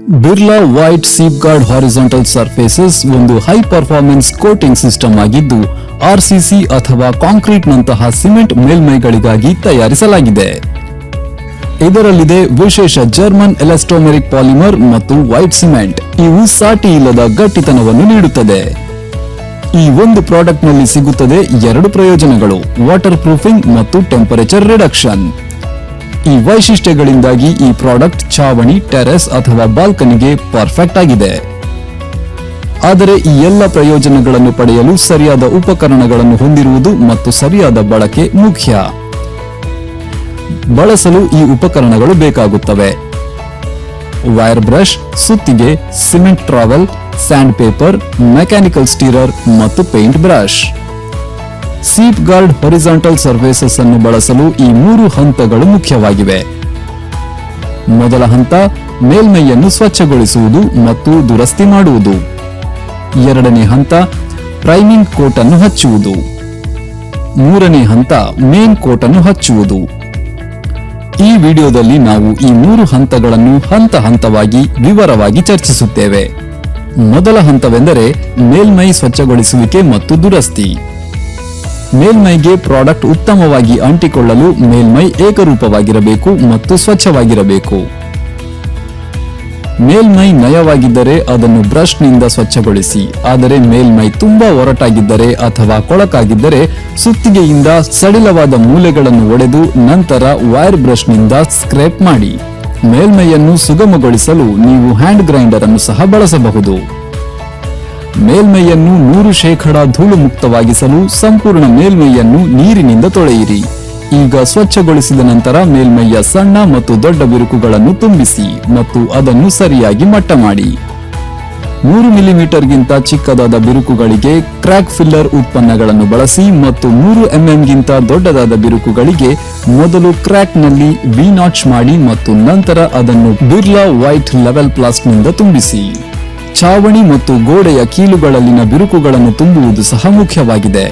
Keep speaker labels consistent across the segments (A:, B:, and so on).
A: Birla white safeguard horizontal surfaces ಒಂದು high performance coating system ಆಗಿದ್ದು RCC ಅಥವಾ ಕಾಂಕ್ರೀಟ್ ನಂತಹ ಸಿಮೆಂಟ್ ಮೇಲ್ಮೈಗಳಿಗಾಗಿ ತಯಾರಿಸಲಾಗಿದೆ. ಇದರಲ್ಲಿದೆ ವಿಶೇಷ ಜರ್ಮನ್ ಎಲಾಸ್ಟೋಮೆರಿಕ್ ಪಾಲಿಮರ್ ಮತ್ತು ವೈಟ್ ಸಿಮೆಂಟ್. ಇವು ಸಾಟಿ ಇಲ್ಲದ ಗಟ್ಟಿತನವನ್ನು ನೀಡುತ್ತದೆ. ಈ ಒಂದು ಪ್ರಾಡಕ್ಟ್ ನಲ್ಲಿ ಸಿಗುತ್ತದೆ ಎರಡು ಪ್ರಯೋಜನಗಳು: ವಾಟರ್ ಪ್ರೂಫಿಂಗ್ ಮತ್ತು ಟೆಂಪರೇಚರ್ ರಿಡಕ್ಷನ್. ಈ ವೈಶಿಷ್ಟ್ಯಗಳಿಂದಾಗಿ ಈ ಪ್ರಾಡಕ್ಟ್ ಛಾವಣಿ, ಟೆರೆಸ್ ಅಥವಾ ಬಾಲ್ಕನಿಗೆ ಪರ್ಫೆಕ್ಟ್ ಆಗಿದೆ. ಆದರೆ ಈ ಎಲ್ಲ ಪ್ರಯೋಜನಗಳನ್ನು ಪಡೆಯಲು ಸರಿಯಾದ ಉಪಕರಣಗಳನ್ನು ಹೊಂದಿರುವುದು ಮತ್ತು ಸರಿಯಾದ ಬಳಕೆ ಮುಖ್ಯ. ಬಳಸಲು ಈ ಉಪಕರಣಗಳು ಬೇಕಾಗುತ್ತವೆ: ವೈರ್ ಬ್ರಷ್, ಸುತ್ತಿಗೆ, cement trowel, sand paper, mechanical stirrer ಮತ್ತು paint brush. Safeguard horizontal surfaces ಅನ್ನು ಬಳಸಲು ಈ 3 ಹಂತಗಳು ಮುಖ್ಯವಾಗಿವೆ. ಮೊದಲ ಹಂತ ಮೇಲ್ಮೈಯನ್ನು ಸ್ವಚ್ಛಗೊಳಿಸುವುದು ಮತ್ತು ದುರಸ್ತಿ ಮಾಡುವುದು. ಎರಡನೇ ಹಂತ ಪ್ರೈಮಿಂಗ್ ಕೋಟ್ ಅನ್ನು ಹಚ್ಚುವುದು. ಮೂರನೇ ಹಂತ ಮೇನ್ ಕೋಟ್ ಅನ್ನು ಹಚ್ಚುವುದು. ಈ ವಿಡಿಯೋದಲ್ಲಿ ನಾವು ಈ 3 ಹಂತಗಳನ್ನು ಹಂತ ಹಂತವಾಗಿ ವಿವರವಾಗಿ ಚರ್ಚಿಸುತ್ತೇವೆ. ಮೊದಲ ಹಂತವೆಂದರೆ ಮೇಲ್ಮೈ ಸ್ವಚ್ಛಗೊಳಿಸುವಿಕೆ ಮತ್ತು ದುರಸ್ತಿ. ಮೇಲ್ಮೈಗೆ ಪ್ರಾಡಕ್ಟ್ ಉತ್ತಮವಾಗಿ ಅಂಟಿಕೊಳ್ಳಲು ಮೇಲ್ಮೈ ಏಕರೂಪವಾಗಿರಬೇಕು ಮತ್ತು ಸ್ವಚ್ಛವಾಗಿರಬೇಕು. ಮೇಲ್ಮೈ ನಯವಾಗಿದ್ದರೆ ಅದನ್ನು ಬ್ರಷ್ನಿಂದ ಸ್ವಚ್ಛಗೊಳಿಸಿ. ಆದರೆ ಮೇಲ್ಮೈ ತುಂಬಾ ಒರಟಾಗಿದ್ದರೆ ಅಥವಾ ಕೊಳಕಾಗಿದ್ದರೆ ಸುತ್ತಿಗೆಯಿಂದ ಸಡಿಲವಾದ ಮೂಲೆಗಳನ್ನು ಒಡೆದು ನಂತರ ವೈರ್ ಬ್ರಷ್ನಿಂದ ಸ್ಕ್ರೇಪ್ ಮಾಡಿ. ಮೇಲ್ಮೈಯನ್ನು ಸುಗಮಗೊಳಿಸಲು ನೀವು ಹ್ಯಾಂಡ್ ಗ್ರೈಂಡರ್ ಅನ್ನು ಸಹ ಬಳಸಬಹುದು. ಮೇಲ್ಮೈಯನ್ನು 100% ಧೂಳು ಮುಕ್ತವಾಗಿಸಲು ಸಂಪೂರ್ಣ ಮೇಲ್ಮೈಯನ್ನು ನೀರಿನಿಂದ ತೊಳೆಯಿರಿ. ಈಗ ಸ್ವಚ್ಛಗೊಳಿಸಿದ ನಂತರ ಮೇಲ್ಮೈಯ ಸಣ್ಣ ಮತ್ತು ದೊಡ್ಡ ಬಿರುಕುಗಳನ್ನು ತುಂಬಿಸಿ ಮತ್ತು ಅದನ್ನು ಸರಿಯಾಗಿ ಮಟ್ಟ ಮಾಡಿ. 3 ಮಿಲಿಮೀಟರ್ಗಿಂತ ಚಿಕ್ಕದಾದ ಬಿರುಕುಗಳಿಗೆ ಕ್ರ್ಯಾಕ್ ಫಿಲ್ಲರ್ ಉತ್ಪನ್ನಗಳನ್ನು ಬಳಸಿ ಮತ್ತು 3 mm ಗಿಂತ ದೊಡ್ಡದಾದ ಬಿರುಕುಗಳಿಗೆ ಮೊದಲು ಕ್ರ್ಯಾಕ್ನಲ್ಲಿ ವಿ ನಾಚ್ ಮಾಡಿ ಮತ್ತು ನಂತರ ಅದನ್ನು ಬಿರ್ಲಾ ವೈಟ್ ಲೆವೆಲ್ ಪ್ಲಾಸ್ಟ್ನಿಂದ ತುಂಬಿಸಿ. ಛಾವಣಿ ಮತ್ತು ಗೋಡೆಯ ಕೀಲುಗಳಲ್ಲಿನ ಬಿರುಕುಗಳನ್ನು ತುಂಬುವುದು ಸಹ ಮುಖ್ಯವಾಗಿದೆ.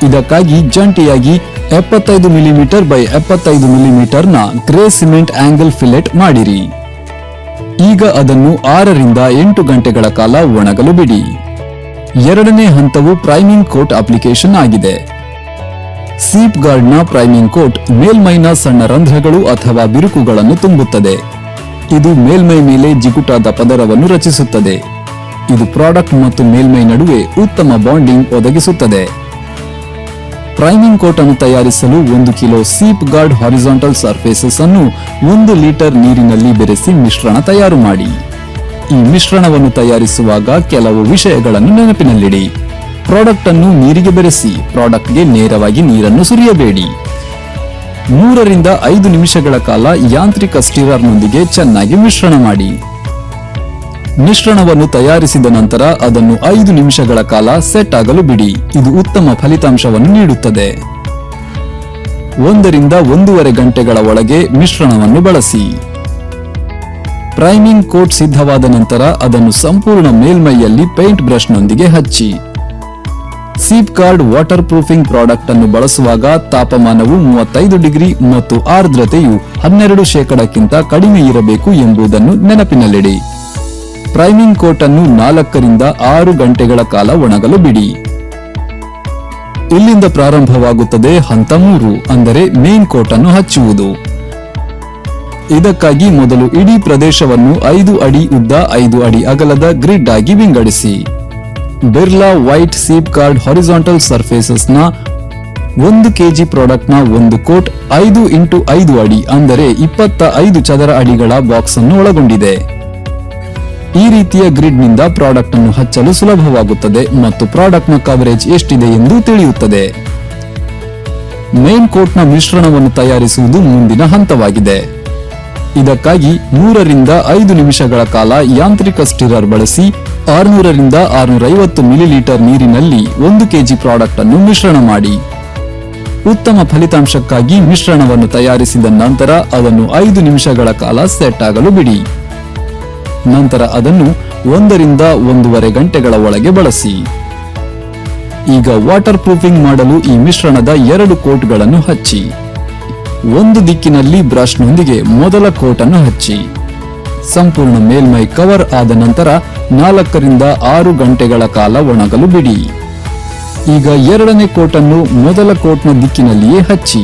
A: ಇದಕ್ಕಾಗಿ ಜಂಟಿಯಾಗಿ 75 ಮಿಲಿಮೀಟರ್ ಬೈ 75 ಮಿಲಿಮೀಟರ್ನ ಗ್ರೇ ಸಿಮೆಂಟ್ ಆಂಗಲ್ ಫಿಲೆಟ್ ಮಾಡಿರಿ. ಈಗ ಅದನ್ನು 6 ರಿಂದ 8 ಗಂಟೆಗಳ ಕಾಲ ಒಣಗಲು ಬಿಡಿ. ಎರಡನೇ ಹಂತವು ಪ್ರೈಮಿಂಗ್ ಕೋಟ್ ಅಪ್ಲಿಕೇಶನ್ ಆಗಿದೆ. ಸೇಫ್ಗಾರ್ಡ್ನ ಪ್ರೈಮಿಂಗ್ ಕೋಟ್ ಮೇಲ್ಮೈನ ಸಣ್ಣ ರಂಧ್ರಗಳು ಅಥವಾ ಬಿರುಕುಗಳನ್ನು ತುಂಬುತ್ತದೆ. ಇದು ಮೇಲ್ಮೈ ಮೇಲೆ ಜಿಗುಟಾದ ಪದರವನ್ನು ರಚಿಸುತ್ತದೆ. ಇದು ಪ್ರಾಡಕ್ಟ್ ಮತ್ತು ಮೇಲ್ಮೈ ನಡುವೆ ಉತ್ತಮ ಬಾಂಡಿಂಗ್ ಒದಗಿಸುತ್ತದೆ. ಪ್ರೈಮಿಂಗ್ ಕೋಟ್ ಅನ್ನು ತಯಾರಿಸಲು 1 ಕಿಲೋ ಸೇಫ್ಗಾರ್ಡ್ ಹಾರಿಜಾಂಟಲ್ ಸರ್ಫೇಸಸ್ ಅನ್ನು 1 ಲೀಟರ್ ನೀರಿನಲ್ಲಿ ಬೆರೆಸಿ ಮಿಶ್ರಣ ತಯಾರು ಮಾಡಿ. ಈ ಮಿಶ್ರಣವನ್ನು ತಯಾರಿಸುವಾಗ ಕೆಲವು ವಿಷಯಗಳನ್ನು ನೆನಪಿನಲ್ಲಿಡಿ. ಪ್ರಾಡಕ್ಟ್ ಅನ್ನು ನೀರಿಗೆ ಬೆರೆಸಿ. ಪ್ರಾಡಕ್ಟ್ಗೆ ನೇರವಾಗಿ ನೀರನ್ನು ಸುರಿಯಬೇಡಿ. 3 ರಿಂದ 5 ನಿಮಿಷಗಳ ಕಾಲ ಯಾಂತ್ರಿಕ ಸ್ಟಿರರ್ನೊಂದಿಗೆ ಚೆನ್ನಾಗಿ ಮಿಶ್ರಣ ಮಾಡಿ. ಮಿಶ್ರಣವನ್ನು ತಯಾರಿಸಿದ ನಂತರ ಅದನ್ನು 5 ನಿಮಿಷಗಳ ಕಾಲ ಸೆಟ್ ಆಗಲು ಬಿಡಿ. ಇದು ಉತ್ತಮ ಫಲಿತಾಂಶವನ್ನು ನೀಡುತ್ತದೆ. 1 ರಿಂದ 1.5 ಗಂಟೆಗಳ ಒಳಗೆ ಮಿಶ್ರಣವನ್ನು ಬಳಸಿ. ಪ್ರೈಮಿಂಗ್ ಕೋಟ್ ಸಿದ್ಧವಾದ ನಂತರ ಅದನ್ನು ಸಂಪೂರ್ಣ ಮೇಲ್ಮೈಯಲ್ಲಿ ಪೇಂಟ್ ಬ್ರಷ್ನೊಂದಿಗೆ ಹಚ್ಚಿ. ಸೇಫ್ಗಾರ್ಡ್ ವಾಟರ್ ಪ್ರೂಫಿಂಗ್ ಪ್ರಾಡಕ್ಟ್ ಅನ್ನು ಬಳಸುವಾಗ ತಾಪಮಾನವು 35 ಡಿಗ್ರಿ ಮತ್ತು ಆರ್ದ್ರತೆಯು 12% ಕಡಿಮೆ ಇರಬೇಕು ಎಂಬುದನ್ನು ನೆನಪಿನಲ್ಲಿಡಿ. ಪ್ರೈಮಿಂಗ್ ಕೋಟ್ ಅನ್ನು 4 ರಿಂದ 6 ಗಂಟೆಗಳ ಕಾಲ ಒಣಗಲು ಬಿಡಿ. ಇಲ್ಲಿಂದ ಪ್ರಾರಂಭವಾಗುತ್ತದೆ ಹಂತ 3, ಅಂದರೆ ಮೇನ್ ಕೋಟ್ ಅನ್ನು ಹಚ್ಚುವುದು. ಇದಕ್ಕಾಗಿ ಮೊದಲು ಇಡೀ ಪ್ರದೇಶವನ್ನು 5 ಅಡಿ ಉದ್ದ 5 ಅಡಿ ಅಗಲದ ಗ್ರಿಡ್ ಆಗಿ ವಿಂಗಡಿಸಿ. Birla white safeguard horizontal surfaces ನ 1 kg ಪ್ರಾಡಕ್ಟ್ ನ ಒಂದು ಕೋಟ್ 5 × 5 ಅಡಿ ಅಂದರೆ 25 ಚದರ ಅಡಿಗಳ ಬಾಕ್ಸ್ ಅನ್ನು ಒಳಗೊಂಡಿದೆ. ಈ ರೀತಿಯ ಗ್ರಿಡ್ ನಿಂದ ಪ್ರಾಡಕ್ಟ್ ಅನ್ನು ಹಚ್ಚಲು ಸುಲಭವಾಗುತ್ತದೆ ಮತ್ತು ಪ್ರಾಡಕ್ಟ್ ನ ಕವರೇಜ್ ಎಷ್ಟಿದೆ ಎಂದು ತಿಳಿಯುತ್ತದೆ. ಮೇನ್ ಕೋಟ್ ನ ಮಿಶ್ರಣವನ್ನು ತಯಾರಿಸುವುದು ಮುಂದಿನ ಹಂತವಾಗಿದೆ. ಇದಕ್ಕಾಗಿ 3 ರಿಂದ 5 ನಿಮಿಷಗಳ ಕಾಲ ಯಾಂತ್ರಿಕ ಸ್ಟಿರರ್ ಬಳಸಿ 600 ರಿಂದ 650 ಮಿಲಿಲೀಟರ್ ನೀರಿನಲ್ಲಿ 1 kg ಪ್ರಾಡಕ್ಟ್ ಅನ್ನು ಮಿಶ್ರಣ ಮಾಡಿ. ಉತ್ತಮ ಫಲಿತಾಂಶಕ್ಕಾಗಿ ಮಿಶ್ರಣವನ್ನು ತಯಾರಿಸಿದ ನಂತರ ಅದನ್ನು 5 ನಿಮಿಷಗಳ ಕಾಲ ಸೆಟ್ ಆಗಲು ಬಿಡಿ. ನಂತರ ಅದನ್ನು 1 ರಿಂದ 1.5 ಗಂಟೆಗಳ ಒಳಗೆ ಬಳಸಿ. ಈಗ ವಾಟರ್ ಪ್ರೂಫಿಂಗ್ ಮಾಡಲು ಈ ಮಿಶ್ರಣದ 2 ಕೋಟ್ಗಳನ್ನು ಹಚ್ಚಿ. ಒಂದು ದಿಕ್ಕಿನಲ್ಲಿ ಬ್ರಷ್ನೊಂದಿಗೆ ಮೊದಲ ಕೋಟ್ ಅನ್ನು ಹಚ್ಚಿ. ಸಂಪೂರ್ಣ ಮೇಲ್ಮೈ ಕವರ್ ಆದ ನಂತರ 4 ರಿಂದ 6 ಗಂಟೆಗಳ ಕಾಲ ಒಣಗಲು ಬಿಡಿ. ಈಗ ಎರಡನೇ ಕೋಟ್ ಅನ್ನು ಮೊದಲ ಕೋಟ್ನ ದಿಕ್ಕಿನಲ್ಲಿಯೇ ಹಚ್ಚಿ.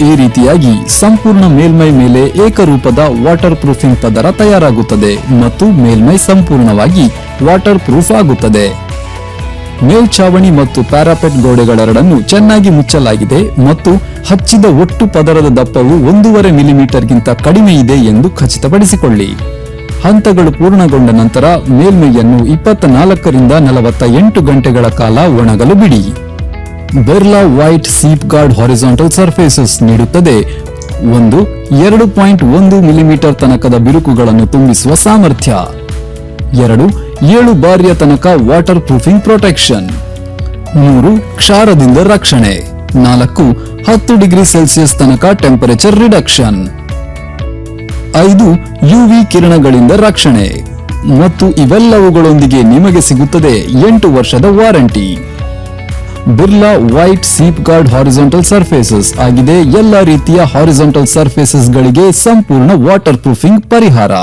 A: ಈ ರೀತಿಯಾಗಿ ಸಂಪೂರ್ಣ ಮೇಲ್ಮೈ ಮೇಲೆ ಏಕರೂಪದ ವಾಟರ್ ಪ್ರೂಫಿಂಗ್ ಪದರ ತಯಾರಾಗುತ್ತದೆ ಮತ್ತು ಮೇಲ್ಮೈ ಸಂಪೂರ್ಣವಾಗಿ ವಾಟರ್ ಪ್ರೂಫ್ ಆಗುತ್ತದೆ. ಮೇಲ್ಛಾವಣಿ ಮತ್ತು ಪ್ಯಾರಾಪೆಟ್ ಗೋಡೆಗಳೆರಡನ್ನು ಚೆನ್ನಾಗಿ ಮುಚ್ಚಲಾಗಿದೆ ಮತ್ತು ಹಚ್ಚಿದ ಒಟ್ಟು ಪದರದ ದಪ್ಪವು 1.5 ಮಿಲಿಮೀಟರ್ಗಿಂತ ಕಡಿಮೆ ಇದೆ ಎಂದು ಖಚಿತಪಡಿಸಿಕೊಳ್ಳಿ. ಹಂತಗಳು ಪೂರ್ಣಗೊಂಡ ನಂತರ ಮೇಲ್ಮೈಯನ್ನು 24 ರಿಂದ 48 ಗಂಟೆಗಳ ಕಾಲ ಒಣಗಲು ಬಿಡಿ. Birla white seep guard horizontal surfaces ನೀಡುತ್ತದೆ 2.1 ಮಿಲಿಮೀಟರ್ ತನಕದ ಬಿರುಕುಗಳನ್ನು ತುಂಬಿಸುವ ಸಾಮರ್ಥ್ಯ, 7 ಬಾರಿಯ ತನಕ ವಾಟರ್ ಪ್ರೂಫಿಂಗ್ ಪ್ರೊಟೆಕ್ಷನ್, 3 ಕ್ಷಾರದಿಂದ ರಕ್ಷಣೆ, 10 ಡಿಗ್ರಿ ಸೆಲ್ಸಿಯಸ್ ತನಕ ಟೆಂಪರೇಚರ್ ರಿಡಕ್ಷನ್, 5 ಯುವಿ ಕಿರಣಗಳಿಂದ ರಕ್ಷಣೆ ಮತ್ತು ಇವೆಲ್ಲವುಗಳೊಂದಿಗೆ ನಿಮಗೆ ಸಿಗುತ್ತದೆ 8 ವರ್ಷದ warranty. Birla white seep guard horizontal surfaces ಆಗಿದೆ ಎಲ್ಲ ರೀತಿಯ ಹಾರಿಜಾಂಟಲ್ ಸರ್ಫೇಸಸ್ ಗಳಿಗೆ ಸಂಪೂರ್ಣ ವಾಟರ್ ಪ್ರೂಫಿಂಗ್ ಪರಿಹಾರ.